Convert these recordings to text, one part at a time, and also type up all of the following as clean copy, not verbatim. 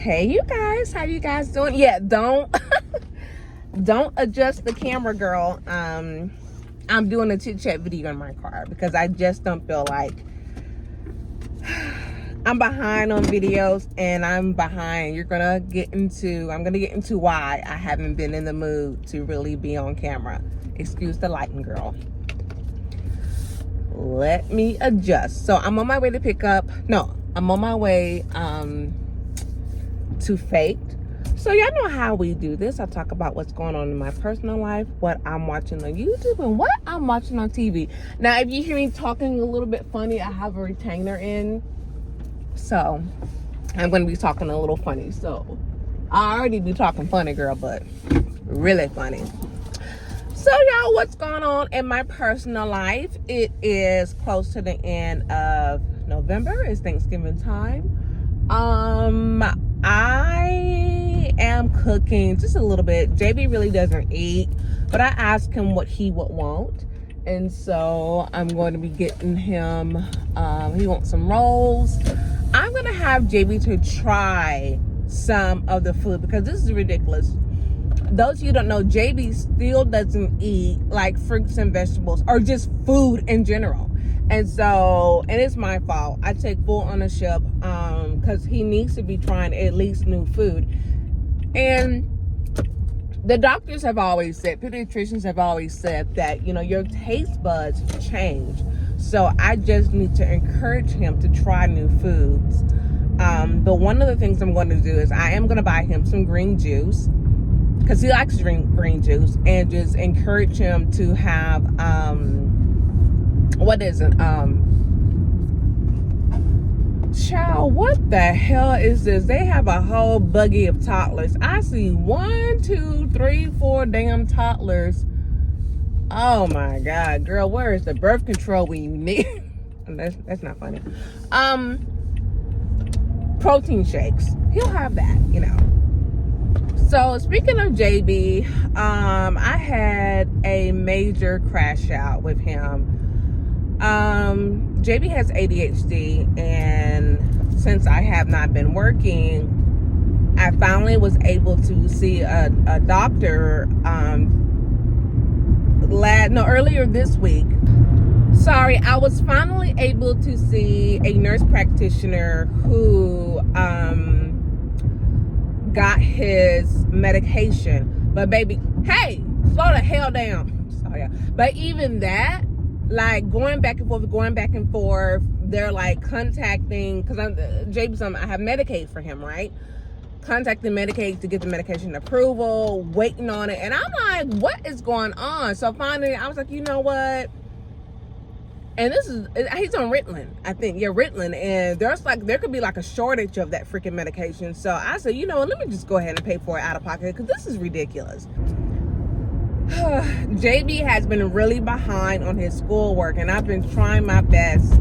Hey you guys, how you guys doing? Yeah, don't don't adjust the camera, girl. I'm doing a chit chat video in my car because I just don't feel like I'm behind on videos, and I'm behind. I'm gonna get into why I haven't been in the mood to really be on camera. Excuse the lighting, girl. Let me adjust. So I'm on my way to pick up. No, I'm on my way to Faked. So y'all know how we do this. I talk about what's going on in my personal life, what I'm watching on YouTube, and what I'm watching on TV. Now, if you hear me talking a little bit funny, I have a retainer in. So I'm going to be talking a little funny. So I already be talking funny, girl, but really funny. So y'all, what's going on in my personal life? It is close to the end of November. It's Thanksgiving time. I am cooking just a little bit. JB really doesn't eat, but I asked him what he would want. And so I'm going to be getting him, he wants some rolls. I'm going to have JB to try some of the food because this is ridiculous. Those of you who don't know, JB still doesn't eat like fruits and vegetables or just food in general. And so, and it's my fault. I take full ownership because he needs to be trying at least new food. And the doctors have always said, pediatricians have always said that, you know, your taste buds change. So I just need to encourage him to try new foods. But one of the things I'm going to do is I am going to buy him some green juice because he likes to drink green juice, and just encourage him to have, what is it? Child, what the hell is this? They have a whole buggy of toddlers. I see 1, 2, 3, 4 damn toddlers. Oh my God, girl, where is the birth control when you need? That's not funny. Protein shakes. He'll have that, you know. So speaking of JB, I had a major crash out with him. JB has ADHD, and since I have not been working, I finally was able to see a doctor earlier this week. Sorry, I was finally able to see a nurse practitioner who got his medication. But baby, hey, slow the hell down. Sorry. But even that, like going back and forth, they're like contacting, because I have Medicaid for him, right? Contacting Medicaid to get the medication approval, waiting on it. And I'm like, what is going on? So finally, I was like, you know what? And he's on Ritalin, I think. Yeah, Ritalin. And there could be like a shortage of that freaking medication. So I said, you know what? Let me just go ahead and pay for it out of pocket because this is ridiculous. JB has been really behind on his schoolwork, and I've been trying my best,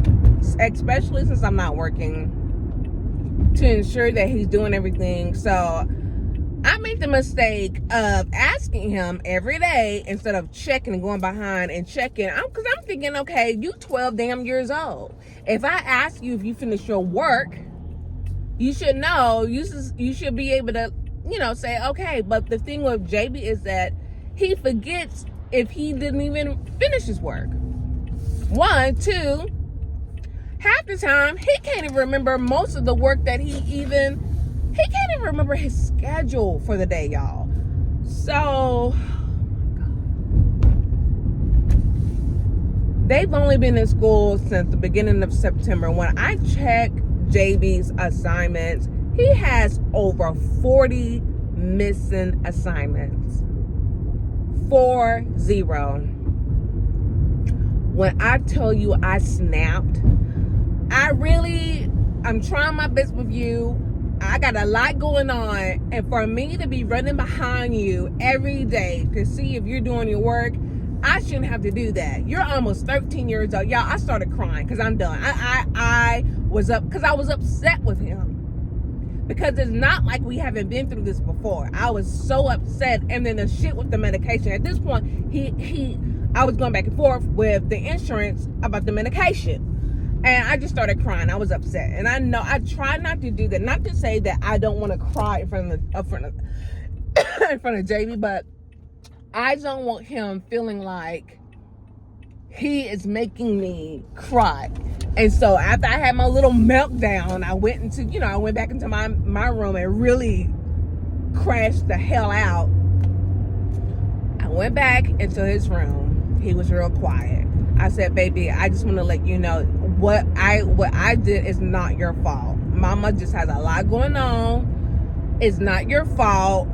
especially since I'm not working, to ensure that he's doing everything. So I made the mistake of asking him every day instead of checking and going behind and checking. Because I'm thinking, okay, you 12 damn years old. If I ask you if you finished your work, you should know. You should be able to, you know, say, okay. But the thing with JB is that he forgets if he didn't even finish his work. 1, 2, half the time, he can't even remember most of the work that he can't even remember his schedule for the day, y'all. So, they've only been in school since the beginning of September. When I check JB's assignments, he has over 40 missing assignments. 40. When I tell you I snapped, I'm trying my best with you. I got a lot going on, and for me to be running behind you every day to see if you're doing your work, I shouldn't have to do that. You're almost 13 years old. Y'all, I started crying because I'm done. I was upset with him. Because it's not like we haven't been through this before. I was so upset. And then the shit with the medication. At this point, I was going back and forth with the insurance about the medication. And I just started crying. I was upset. And I know I try not to do that. Not to say that I don't want to cry in front of in front of JB, but I don't want him feeling like he is making me cry. And so after I had my little meltdown, I went into, I went back into my room and really crashed the hell out. I went back into his room. He was real quiet. I said, baby, I just want to let you know what I did is not your fault. Mama just has a lot going on. It's not your fault,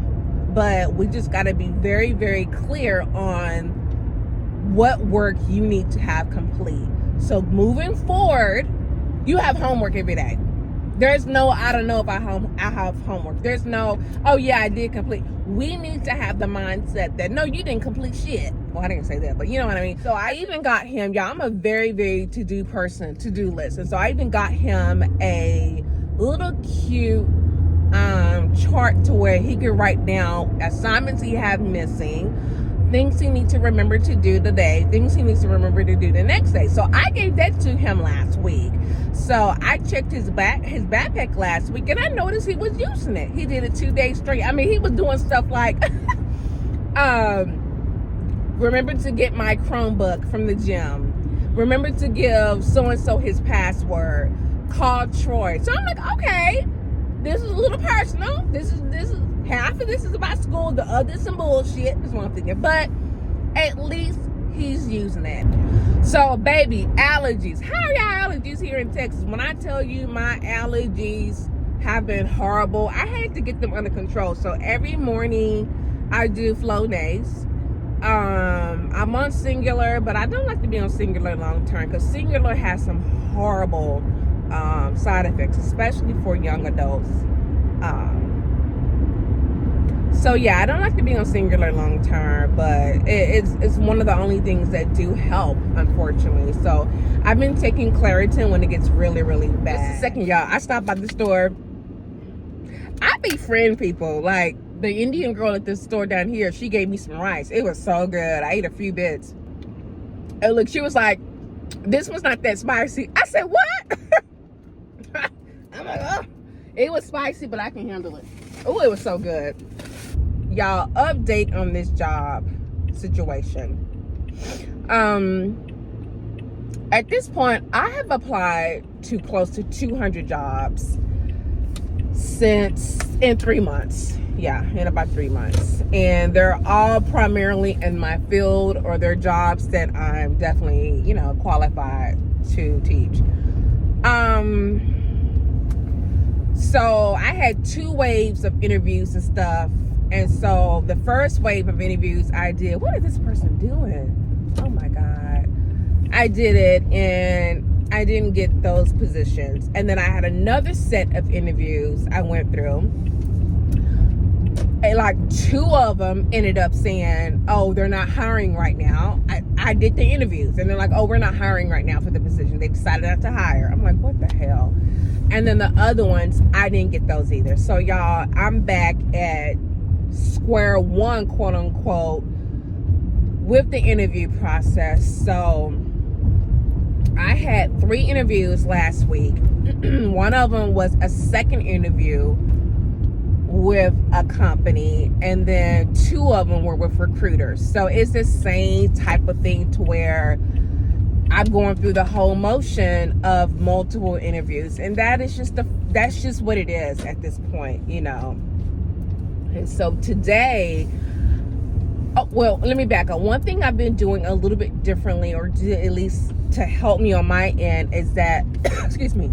but we just got to be very, very clear on what work you need to have complete. So moving forward, you have homework every day. There's no, I don't know if I have homework. There's no, oh yeah, I did complete. We need to have the mindset that, no, you didn't complete shit. Well, I didn't say that, but you know what I mean? So I even got him, y'all, I'm a very, very to-do person, to-do list. And so I even got him a little cute chart to where he could write down assignments he had missing, things he needs to remember to do today, things he needs to remember to do the next day. So I gave that to him last week. So I checked his backpack last week, and I noticed he was using it. He did it 2 days straight. I mean, he was doing stuff like, remember to get my Chromebook from the gym. Remember to give so-and-so his password. Call Troy. So I'm like, okay, this is a little personal. This is half of this is about school. The other some bullshit. That's what I'm thinking. But at least he's using it. So, baby, allergies. How are y'all allergies here in Texas? When I tell you my allergies have been horrible, I had to get them under control. So every morning I do Flonase. I'm on Singular, but I don't like to be on Singular long term because Singular has some horrible side effects, especially for young adults. So yeah, I don't like to be on Singular long term, but it's one of the only things that do help, unfortunately. So I've been taking Claritin when it gets really, really bad. Just a second, y'all. I stopped by the store. I befriend people. Like the Indian girl at this store down here, she gave me some rice. It was so good. I ate a few bits. And look, she was like, this was not that spicy. I said, what? I'm like, oh, it was spicy, but I can handle it. Oh, it was so good. Y'all, update on this job situation. At this point, I have applied to close to 200 jobs in 3 months. Yeah, in about 3 months. And they're all primarily in my field, or they're jobs that I'm definitely, qualified to teach. So I had 2 waves of interviews and stuff. And so the first wave of interviews I did, what is this person doing? Oh my God. I did it and I didn't get those positions. And then I had another set of interviews I went through. And like 2 of them ended up saying, oh, they're not hiring right now. I did the interviews and they're like, oh, we're not hiring right now for the position. They decided not to hire. I'm like, what the hell? And then the other ones, I didn't get those either. So y'all, I'm back at square one, quote unquote, with the interview process. So I had 3 interviews last week. One of them was a second interview with a company, and then 2 of them were with recruiters. So it's the same type of thing to where I'm going through the whole motion of multiple interviews, and that's just what it is at this point, And so today, well, let me back up. One thing I've been doing a little bit differently, or at least to help me on my end, is that, excuse me,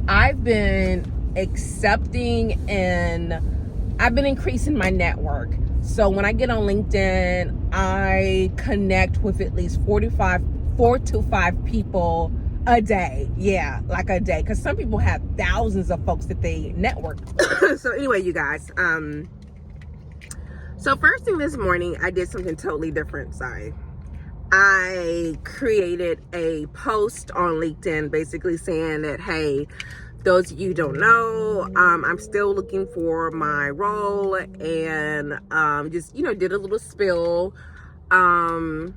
I've been accepting and I've been increasing my network. So when I get on LinkedIn, I connect with at least 4 to 5 people a day. Yeah, like a day. Because some people have thousands of folks that they network. So anyway, you guys, so first thing this morning, I did something totally different. Sorry. I created a post on LinkedIn basically saying that, hey, those of you who don't know, I'm still looking for my role, and just, did a little spill. And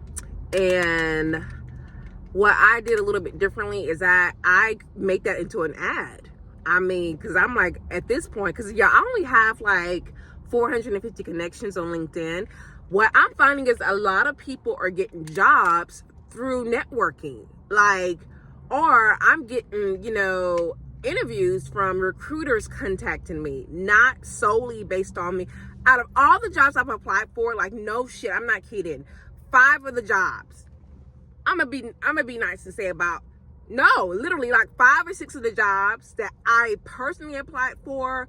What I did a little bit differently is I make that into an ad. I mean, because I'm like, at this point, because yeah, I only have like 450 connections on LinkedIn. What I'm finding is a lot of people are getting jobs through networking, like, or I'm getting, you know, interviews from recruiters contacting me, not solely based on me. Out of all the jobs I've applied for, like, no shit, I'm not kidding, 5 of the jobs, I'm gonna be nice and say about, no, literally like 5 or 6 of the jobs that I personally applied for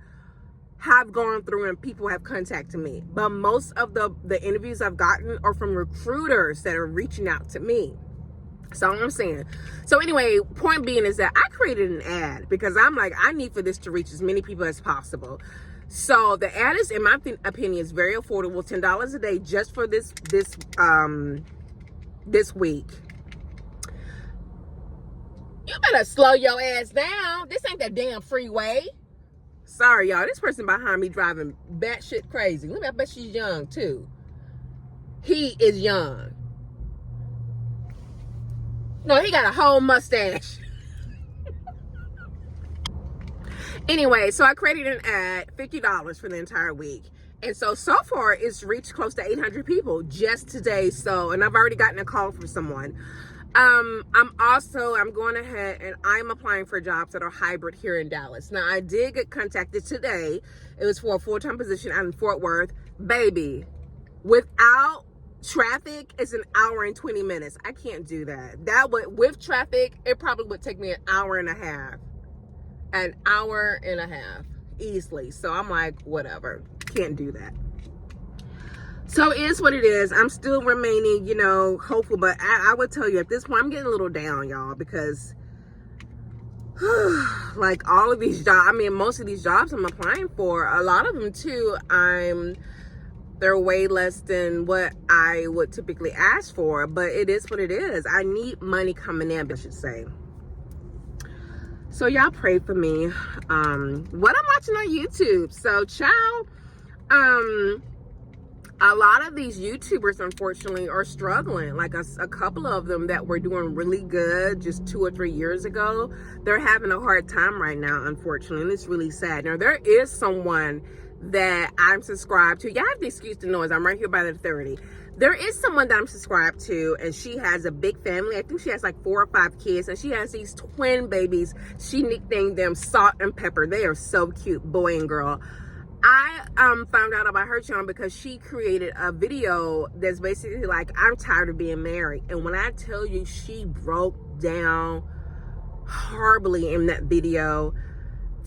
have gone through and people have contacted me. But most of the interviews I've gotten are from recruiters that are reaching out to me. So I'm saying. So anyway, point being is that I created an ad because I'm like, I need for this to reach as many people as possible. So the ad is, in my opinion, is very affordable, $10 a day just for this week. You better slow your ass down. This ain't that damn freeway. Sorry, y'all. This person behind me driving batshit crazy. Look, I bet she's young, too. He is young. No, he got a whole mustache. Anyway, so I created an ad, $50 for the entire week. And so far, it's reached close to 800 people just today. So, and I've already gotten a call from someone. I'm going ahead and I'm applying for jobs that are hybrid here in Dallas. Now, I did get contacted today. It was for a full-time position out in Fort Worth. Baby, without traffic, it's an hour and 20 minutes. I can't do that. That would, with traffic, it probably would take me an hour and a half. An hour and a half, easily. So I'm like, whatever. Can't do that. So it is what it is. I'm still remaining, you know, hopeful. But I would tell you at this point, I'm getting a little down, y'all, because like all of these jobs, I mean, most of these jobs I'm applying for, a lot of them too, they're way less than what I would typically ask for. But it is what it is. I need money coming in, I should say. So y'all pray for me. What I'm watching on YouTube. So child, a lot of these YouTubers, unfortunately, are struggling. Like a couple of them that were doing really good just 2 or 3 years ago, they're having a hard time right now, unfortunately, and it's really sad. Now, there is someone that I'm subscribed to. Y'all have to excuse the noise. I'm right here by the 30. There is someone that I'm subscribed to, and she has a big family. I think she has like 4 or 5 kids, and she has these twin babies. She nicknamed them Salt and Pepper. They are so cute, boy and girl. I found out about her channel because she created a video that's basically like, I'm tired of being married. And when I tell you, she broke down horribly in that video.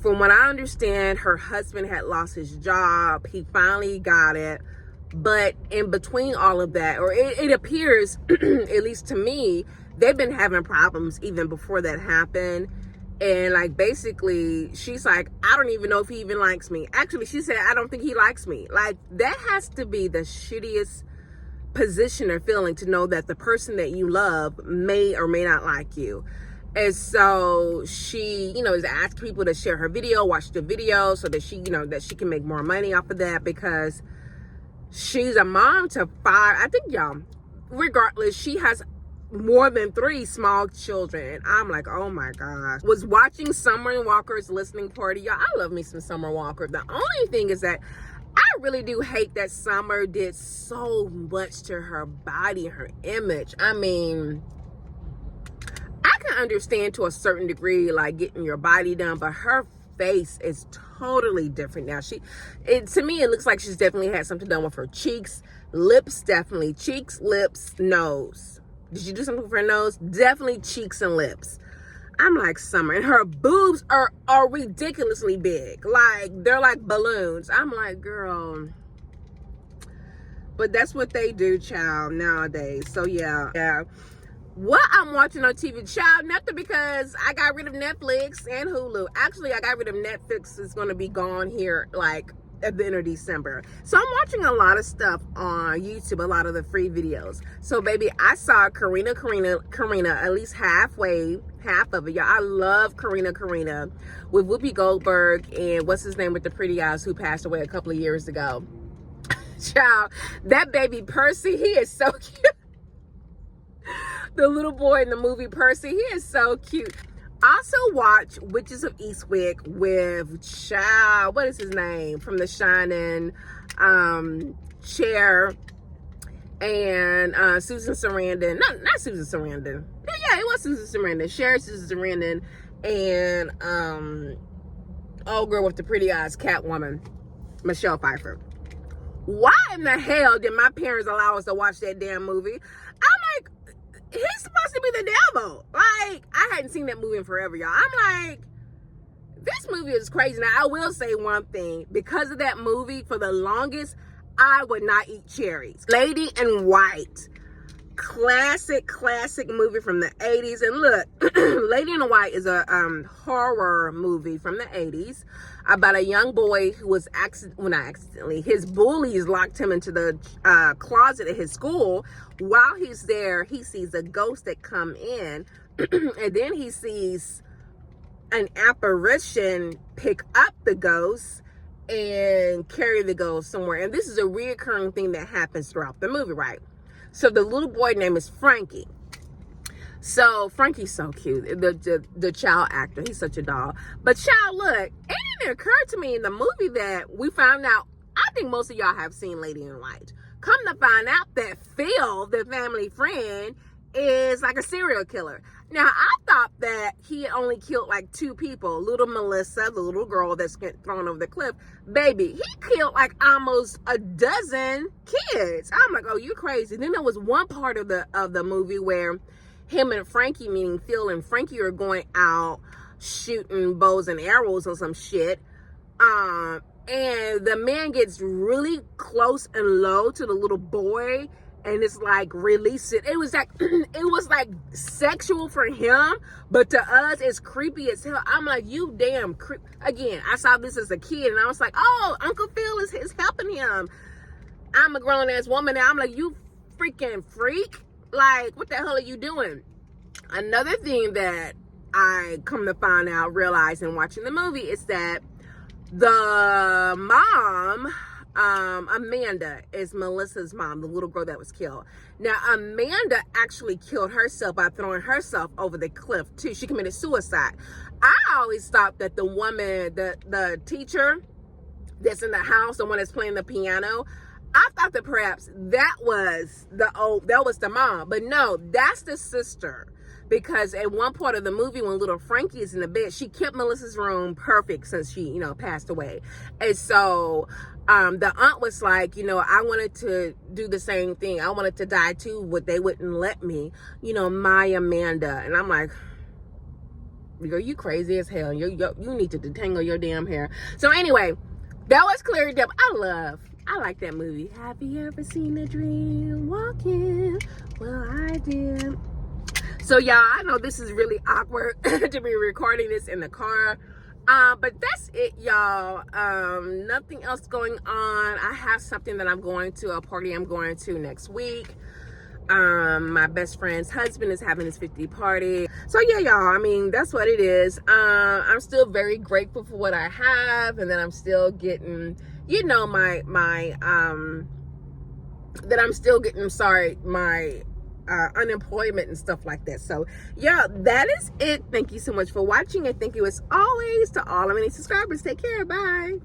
From what I understand, her husband had lost his job. He finally got it. But in between all of that, or it appears, at least to me, they've been having problems even before that happened. And like, basically, she's like, I don't even know if he even likes me. Actually, she said, I don't think he likes me. Like, that has to be the shittiest position or feeling, to know that the person that you love may or may not like you. And so she, you know, is asking people to share her video, watch the video, so that she, you know, that she can make more money off of that, because she's a mom to 5, I think, y'all, regardless, she has more than 3 small children. And I'm like, oh my gosh. Was watching Summer Walker's listening party. Y'all, I love me some Summer Walker. The only thing is that I really do hate that Summer did so much to her body, her image. I mean, I can understand to a certain degree, like getting your body done, but her face is totally different now. To me, it looks like she's definitely had something done with her cheeks, lips, definitely cheeks, lips, nose. Did you do something with her nose? Definitely cheeks and lips. I'm like, Summer. And her boobs are ridiculously big. Like, they're like balloons. I'm like, girl. But that's what they do, child, nowadays. So, yeah. What I'm watching on TV, child, nothing, because I got rid of Netflix and Hulu. Actually, I got rid of Netflix. It's going to be gone here, like, at the end of December. So I'm watching a lot of stuff on YouTube, a lot of the free videos. So baby, I saw Karina, at least half of it. Y'all, I love Karina with Whoopi Goldberg and what's his name with the pretty eyes who passed away a couple of years ago. Child, that baby Percy, he is so cute. the little boy in the movie Percy. He is so cute. Also watch Witches of Eastwick with what is his name from The Shining, Cher, and Susan Sarandon. Not Susan Sarandon. Yeah, it was Susan Sarandon. Cher, Susan Sarandon, and old girl with the pretty eyes, Catwoman, Michelle Pfeiffer. Why in the hell did my parents allow us to watch that damn movie? I'm like, he's supposed to be the devil. Like, I hadn't seen that movie in forever, y'all. I'm like, this movie is crazy. Now, I will say one thing. Because of that movie, for the longest, I would not eat cherries. Lady in White. Classic movie from the 80s. And look, Lady in White is a horror movie from the 80s about a young boy who was his bullies locked him into the closet at his school. While he's there, he sees a ghost that come in, and then he sees an apparition pick up the ghost and carry the ghost somewhere. And this is a reoccurring thing that happens throughout the movie, right? So the little boy name is Frankie. So Frankie's so cute. The child actor, he's such a doll. But child, look, it didn't occur to me in the movie that we found out. I think most of y'all have seen Lady in White. Come to find out that Phil, the family friend, is like a serial killer. Now, I thought that he had only killed like 2 people. Little Melissa, the little girl that's get thrown over the cliff. Baby, he killed like almost a dozen kids. I'm like, oh, you're crazy. Then there was one part of the movie where him and Frankie, meaning Phil and Frankie, are going out shooting bows and arrows or some shit. And the man gets really close and low to the little boy, and it's like release it. It was like sexual for him, but to us it's creepy as hell. I'm like, you damn creep. Again, I saw this as a kid and I was like, oh, Uncle Phil is helping him. I'm a grown ass woman now. I'm like, you freaking freak. Like, what the hell are you doing? Another thing that I come to realize in watching the movie is that the mom, Amanda, is Melissa's mom, the little girl that was killed. Now, Amanda actually killed herself by throwing herself over the cliff, too. She committed suicide. I always thought that the woman, the teacher that's in the house, the one that's playing the piano, I thought that perhaps that was the mom. But no, that's the sister. Because at one part of the movie, when little Frankie is in the bed, she kept Melissa's room perfect since she, passed away. And so the aunt was like, I wanted to do the same thing. I wanted to die too, but they wouldn't let me. My Amanda. And I'm like, girl, you crazy as hell. You need to detangle your damn hair. So anyway, that was Clary Depp. I like that movie. Have you ever seen a dream walking? Well, I did. So y'all, I know this is really awkward to be recording this in the car. But that's it, y'all. Nothing else going on. I have something that I'm going to, a party I'm going to next week. My best friend's husband is having his 50th party. So yeah, y'all, that's what it is. I'm still very grateful for what I have, and then I'm still getting, my unemployment and stuff like that. So yeah, that is it. Thank you so much for watching, and thank you as always to all of my subscribers. Take care. Bye.